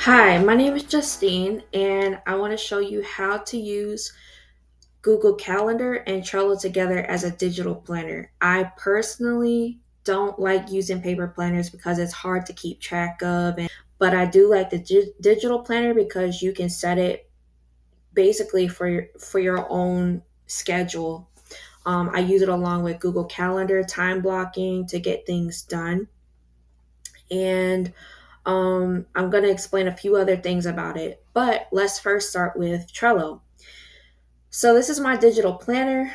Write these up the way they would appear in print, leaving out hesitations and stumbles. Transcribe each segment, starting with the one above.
Hi, my name is Justine, and I want to show you how to use Google Calendar and Trello together as a digital planner. I personally don't like using paper planners because it's hard to keep track of, but I do like the digital planner because you can set it basically for your own schedule. I use it along with Google Calendar, time blocking to get things done, and I'm going to explain a few other things about it, but let's first start with Trello. So, this is my digital planner.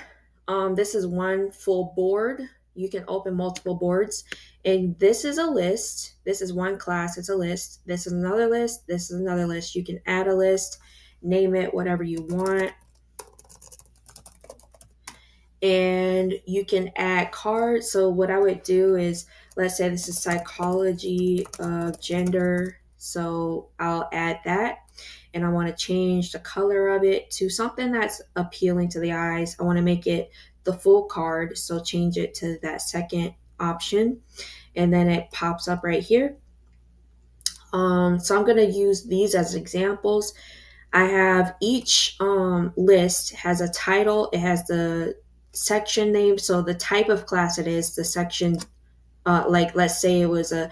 This is one full board. You can open multiple boards, and this is a list. This is one class, it's a list. This is another list. This is another list. You can add a list, name it whatever you want, and you can add cards. So, what I would do is, let's say this is psychology of gender. So, I'll add that, and I want to change the color of it to something that's appealing to the eyes. I want to make it the full card. So, change it to that second option, and then it pops up right here. So, I'm going to use these as examples. I have each list has a title, it has the section name, so the type of class it is, the section, like let's say it was a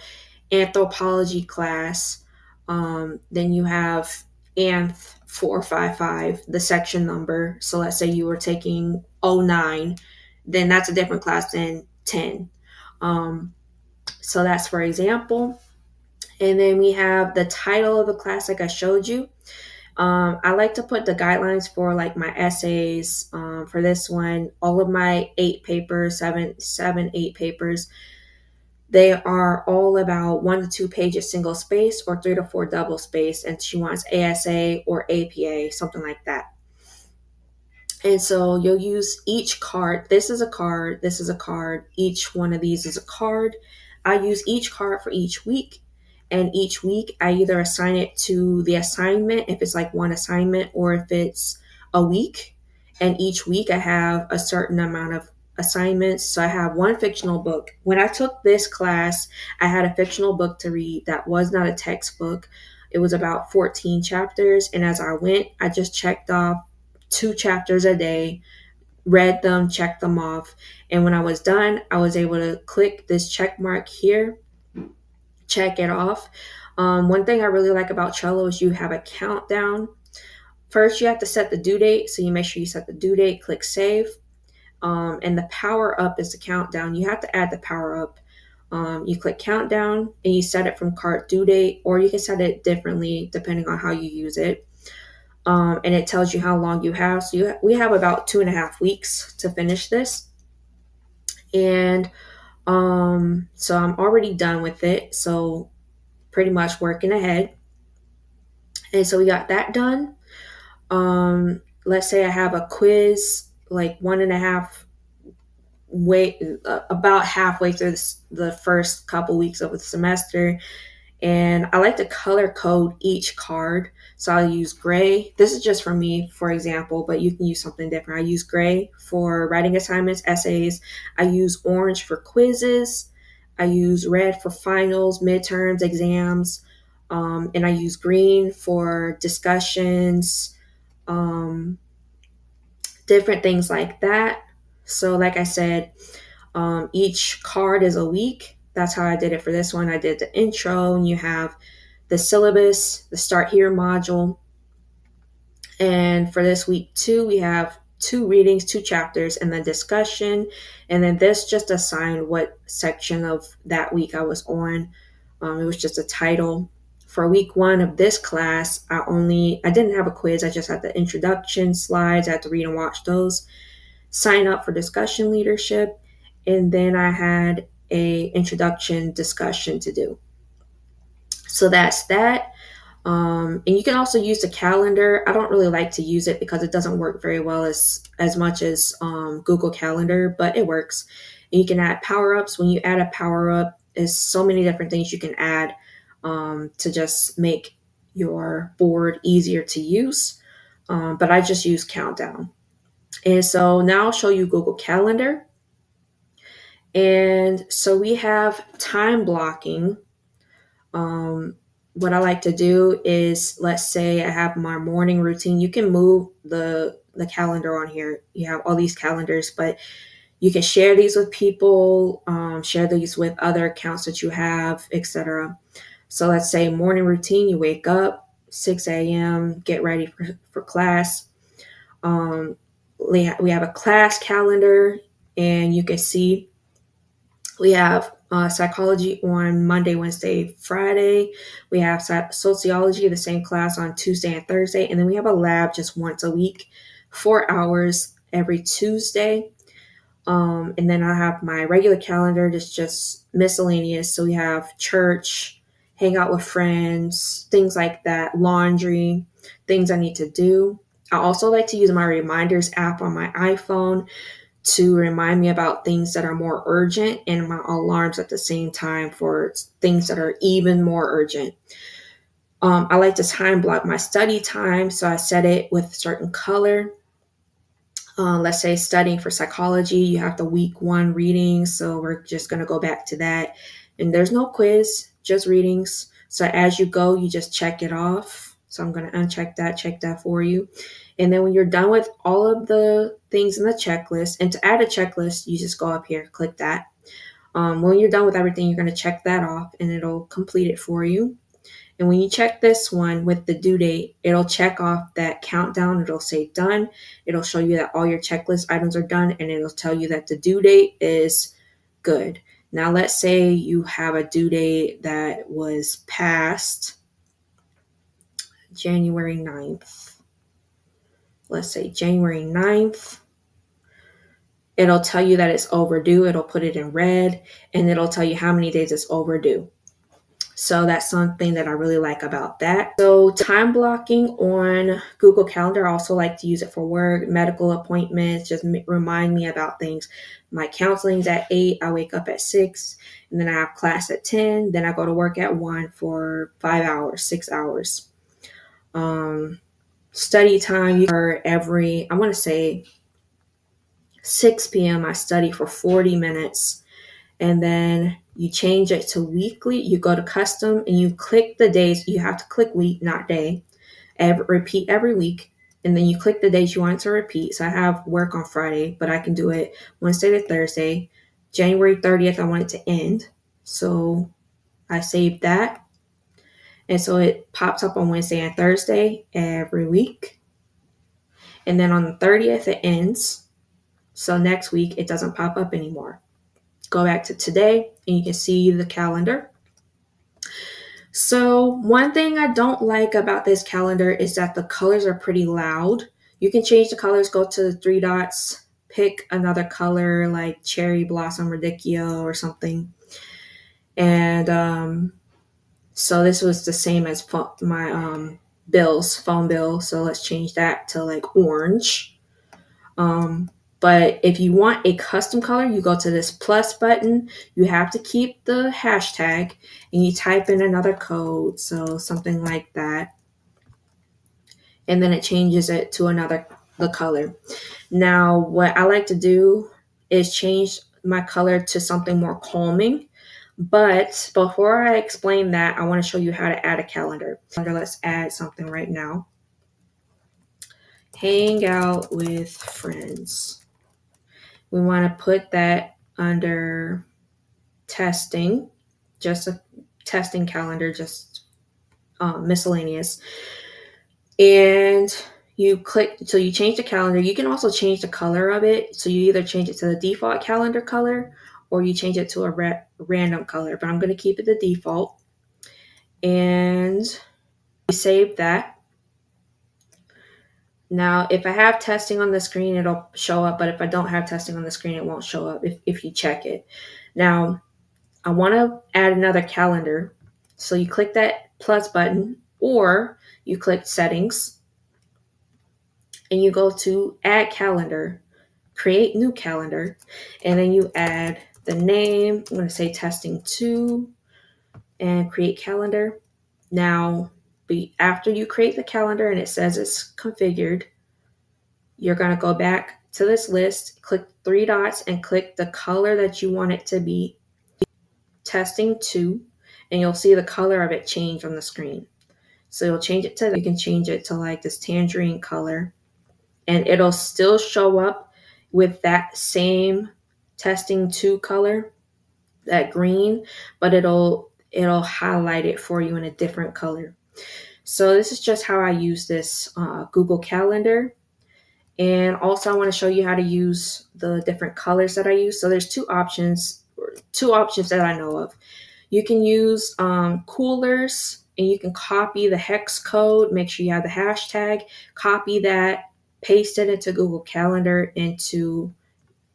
anthropology class, then you have anth 455, the section number. So let's say you were taking '09, then that's a different class than 10. So that's for example. And then we have the title of the class, like I showed you. I like to put the guidelines for like my essays. For this one, all of my 8 papers, seven, 8 papers, they are all about 1 to 2 pages single space or 3 to 4 double space. And she wants ASA or APA, something like that. And so you'll use each card. This is a card. This is a card. Each one of these is a card. I use each card for each week. And each week, I either assign it to the assignment, if it's like one assignment, or if it's a week. And each week, I have a certain amount of assignments. So I have one fictional book. When I took this class, I had a fictional book to read that was not a textbook. It was about 14 chapters. And as I went, I just checked off 2 chapters a day, read them, checked them off. And when I was done, I was able to click this check mark here, check it off. One thing I really like about Trello is you have a countdown. First, you have to set the due date. So you make sure you set the due date, click save. And the power up is the countdown. You have to add the power up. You click countdown and you set it from cart due date, or you can set it differently depending on how you use it. And it tells you how long you have. So we have about 2.5 weeks to finish this. And so I'm already done with it. So pretty much working ahead. And so we got that done. Let's say I have a quiz, like 1.5 way, about halfway through the first couple weeks of the semester. And I like to color code each card. So I'll use gray. This is just for me, for example, but you can use something different. I use gray for writing assignments, essays. I use orange for quizzes. I use red for finals, midterms, exams. And I use green for discussions, um, different things like that. So, like I said, each card is a week. That's how I did it for this one. I did the intro, and you have the syllabus, the start here module. And for this week two, we have 2 readings, 2 chapters, and then discussion. And then this just assigned what section of that week I was on. It was just a title. For week one of this class, I didn't have a quiz. I just had the introduction slides. I had to read and watch those. Sign up for discussion leadership, and then I had a introduction discussion to do. So that's that. And you can also use the calendar. I don't really like to use it because it doesn't work very well as much as Google Calendar, but it works. And you can add power ups. When you add a power up, there's so many different things you can add to just make your board easier to use. But I just use Countdown. And so now I'll show you Google Calendar. And so we have time blocking. what I like to do is, let's say I have my morning routine. You can move the calendar on here. You have all these calendars, but you can share these with people, share these with other accounts that you have, etc. So let's say morning routine, you wake up 6 a.m., get ready for class. We have a class calendar, and you can see we have psychology on Monday, Wednesday, Friday. We have sociology, the same class on Tuesday and Thursday. And then we have a lab just once a week, 4 hours every Tuesday. And then I have my regular calendar, just miscellaneous. So we have church, hang out with friends, things like that, laundry, things I need to do. I also like to use my reminders app on my iPhone to remind me about things that are more urgent, and my alarms at the same time for things that are even more urgent. I like to time block my study time, so I set it with a certain color. Let's say studying for psychology, you have the week 1 readings, so we're just going to go back to that. And there's no quiz, just readings. So as you go, you just check it off. So I'm going to uncheck that, check that for you. And then when you're done with all of the things in the checklist, and to add a checklist, you just go up here, click that. When you're done with everything, you're going to check that off and it'll complete it for you. And when you check this one with the due date, it'll check off that countdown. It'll say done. It'll show you that all your checklist items are done, and it'll tell you that the due date is good. Now, let's say you have a due date that was past January 9th. Let's say January 9th. It'll tell you that it's overdue. It'll put it in red, and it'll tell you how many days it's overdue. So that's something that I really like about that. So time blocking on Google Calendar, I also like to use it for work, medical appointments, just remind me about things. My counseling's at 8, I wake up at 6, and then I have class at 10, then I go to work at 1 for 5 hours, 6 hours. Study time for every, I want to say 6 p.m. I study for 40 minutes. And then you change it to weekly. You go to custom and you click the days. You have to click week, not day. Repeat every week. And then you click the days you want it to repeat. So I have work on Friday, but I can do it Wednesday to Thursday. January 30th, I want it to end. So I saved that. And so it pops up on Wednesday and Thursday every week. And then on the 30th, it ends. So next week, it doesn't pop up anymore. Go back to today and you can see the calendar. So one thing I don't like about this calendar is that the colors are pretty loud. You can change the colors, go to the 3 dots, pick another color like cherry blossom radicchio or something. And so this was the same as my phone bill. So let's change that to like orange. But if you want a custom color, you go to this plus button. You have to keep the hashtag and you type in another code. So something like that. And then it changes it to the color. Now, what I like to do is change my color to something more calming. But before I explain that, I want to show you how to add a calendar. Let's add something right now. Hang out with friends. We want to put that under testing, just a testing calendar, just miscellaneous. And you click, so you change the calendar. You can also change the color of it. So you either change it to the default calendar color or you change it to a random color, but I'm going to keep it the default. And we save that. Now, if I have testing on the screen, it'll show up, but if I don't have testing on the screen, it won't show up if you check it. Now, I want to add another calendar. So you click that plus button, or you click settings, and you go to add calendar, create new calendar, and then you add the name. I'm going to say testing 2 and create calendar. Now, after you create the calendar and it says it's configured, you're going to go back to this list, click 3 dots, and click the color that you want it to be, testing 2, and you'll see the color of it change on the screen. So you'll change it to, you can change it to like this tangerine color, and it'll still show up with that same testing 2 color, that green, but it'll highlight it for you in a different color. So this is just how I use this Google Calendar. And also I want to show you how to use the different colors that I use. So there's two options that I know of. You can use coolers, and you can copy the hex code, make sure you have the hashtag, copy that, paste it into Google Calendar,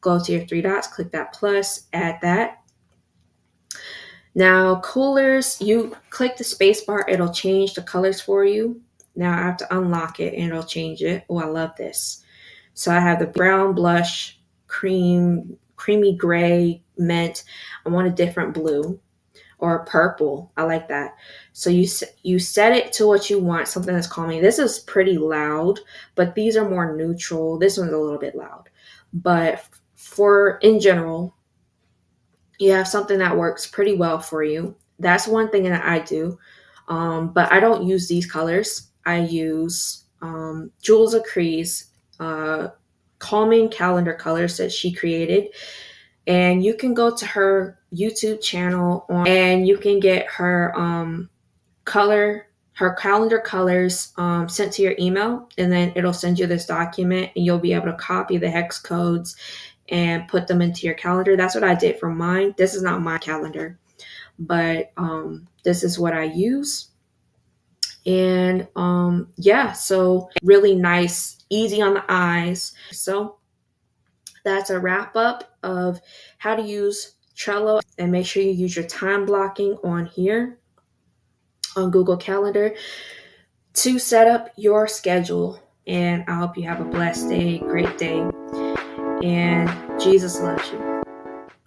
go to your 3 dots, click that plus, add that. Now coolers, you click the space bar, it'll change the colors for you. Now I have to unlock it and it'll change it. Oh, I love this. So I have the brown blush, creamy gray, mint. I want a different blue or purple. I like that. So you set it to what you want, something that's calming. This is pretty loud, but these are more neutral. This one's a little bit loud. But for in general, you have something that works pretty well for you. That's one thing that I do. But I don't use these colors. I use Jules Acree's calming calendar colors that she created. And you can go to her YouTube channel and you can get her calendar colors sent to your email, and then it'll send you this document, and you'll be able to copy the hex codes and put them into your calendar. That's what I did for mine. This is not my calendar, but this is what I use. And yeah, so really nice, easy on the eyes. So that's a wrap up of how to use Trello, and make sure you use your time blocking on here on Google Calendar to set up your schedule. And I hope you have a blessed day, great day, and Jesus loves you.